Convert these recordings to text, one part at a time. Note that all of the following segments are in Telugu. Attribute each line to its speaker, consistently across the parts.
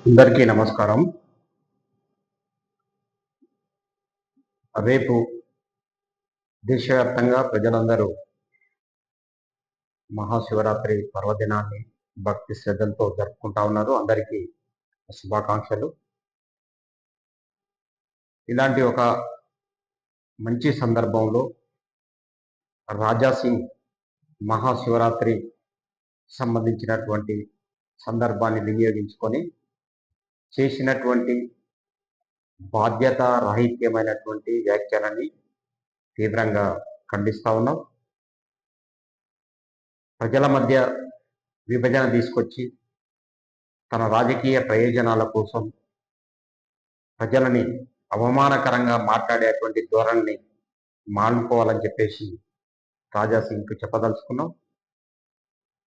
Speaker 1: అందరికీ నమస్కారం. రేపు దేశవ్యాప్తంగా ప్రజలందరూ మహాశివరాత్రి పర్వదినాన్ని భక్తి శ్రద్ధలతో జరుపుకుంటా ఉన్నారు. అందరికీ శుభాకాంక్షలు. ఇలాంటి ఒక మంచి సందర్భంలో రాజాసింగ్ మహాశివరాత్రి సంబంధించినటువంటి సందర్భాన్ని వినియోగించుకొని చేసినటువంటి బాధ్యత రాహిత్యమైనటువంటి వ్యాఖ్యలని తీవ్రంగా ఖండిస్తా ఉన్నాం. ప్రజల మధ్య విభజన తీసుకొచ్చి తన రాజకీయ ప్రయోజనాల కోసం ప్రజలని అవమానకరంగా మాట్లాడేటువంటి ధోరణిని మానుకోవాలని చెప్పేసి రాజాసింగ్కు చెప్పదలుచుకున్నాం.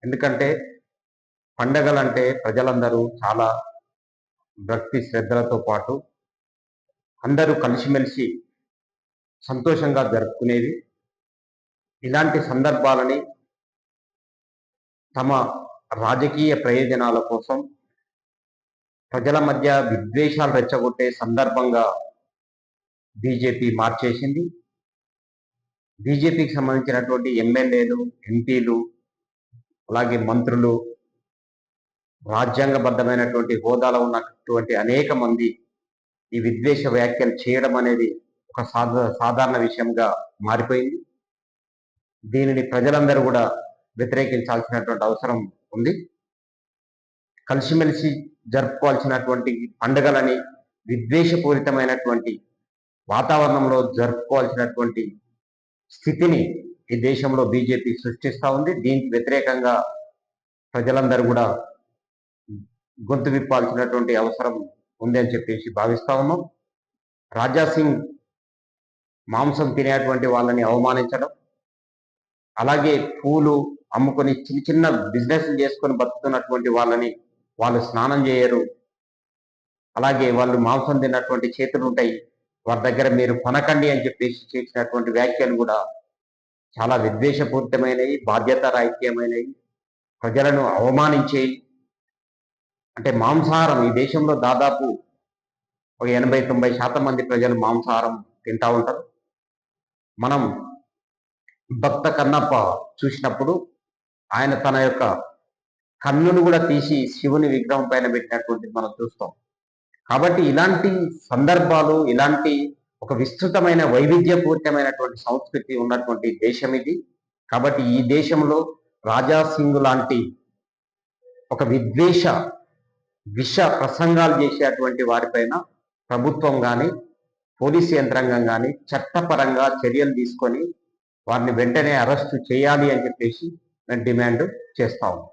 Speaker 1: ఎందుకంటే పండగలంటే ప్రజలందరూ చాలా భక్తి శ్రద్ధలతో పాటు అందరూ కలిసిమెలిసి సంతోషంగా జరుపుకునేవి. ఇలాంటి సందర్భాలని తమ రాజకీయ ప్రయోజనాల కోసం ప్రజల మధ్య విద్వేషాలు రెచ్చగొట్టే సందర్భంగా బీజేపీ మార్చేసింది. బీజేపీకి సంబంధించినటువంటి ఎమ్మెల్యేలు, ఎంపీలు, అలాగే మంత్రులు, రాజ్యాంగబద్ధమైనటువంటి హోదాలో ఉన్నటువంటి అనేక మంది ఈ విద్వేష వ్యాఖ్యలు చేయడం అనేది ఒక సాధారణ విషయంగా మారిపోయింది. దీనిని ప్రజలందరూ కూడా వ్యతిరేకించాల్సినటువంటి అవసరం ఉంది. కలిసిమెలిసి జరుపుకోవాల్సినటువంటి పండుగలని విద్వేషపూరితమైనటువంటి వాతావరణంలో జరుపుకోవాల్సినటువంటి స్థితిని ఈ దేశంలో బీజేపీ సృష్టిస్తూ ఉంది. దీనికి వ్యతిరేకంగా ప్రజలందరూ కూడా గొంతు విప్పాల్సినటువంటి అవసరం ఉంది అని చెప్పేసి భావిస్తా ఉన్నాం. రాజాసింగ్ మాంసం తినేటువంటి వాళ్ళని అవమానించడం, అలాగే పూలు అమ్ముకొని చిన్న చిన్న బిజినెస్ చేసుకొని బతుకుతున్నటువంటి వాళ్ళని వాళ్ళు స్నానం చేయరు, అలాగే వాళ్ళు మాంసం తిన్నటువంటి చేతులు ఉంటాయి, వారి దగ్గర మీరు కొనకండి అని చెప్పేసి చేసినటువంటి వ్యాఖ్యలు కూడా చాలా విద్వేషపూరితమైనవి, బాధ్యత రాహిత్యమైనవి, ప్రజలను అవమానించేవి. అంటే మాంసాహారం ఈ దేశంలో దాదాపు ఒక 80-90% మంది ప్రజలు మాంసాహారం తింటా ఉంటారు. మనం భక్త కన్నప్ప చూసినప్పుడు ఆయన తన యొక్క కన్నును కూడా తీసి శివుని విగ్రహం పైన పెట్టినటువంటిది మనం చూస్తాం. కాబట్టి ఇలాంటి సందర్భాలు, ఇలాంటి ఒక విస్తృతమైన వైవిధ్యపూరితమైనటువంటి సంస్కృతి ఉన్నటువంటి దేశం ఇది. కాబట్టి ఈ దేశంలో రాజాసింగ్ లాంటి ఒక విష ప్రసంగాలు చేసేటువంటి వారిపైన ప్రభుత్వం కానీ, పోలీసు యంత్రాంగం కానీ చట్టపరంగా చర్యలు తీసుకొని వారిని వెంటనే అరెస్టు చేయాలి అని చెప్పేసి మేము డిమాండ్ చేస్తా ఉన్నాం.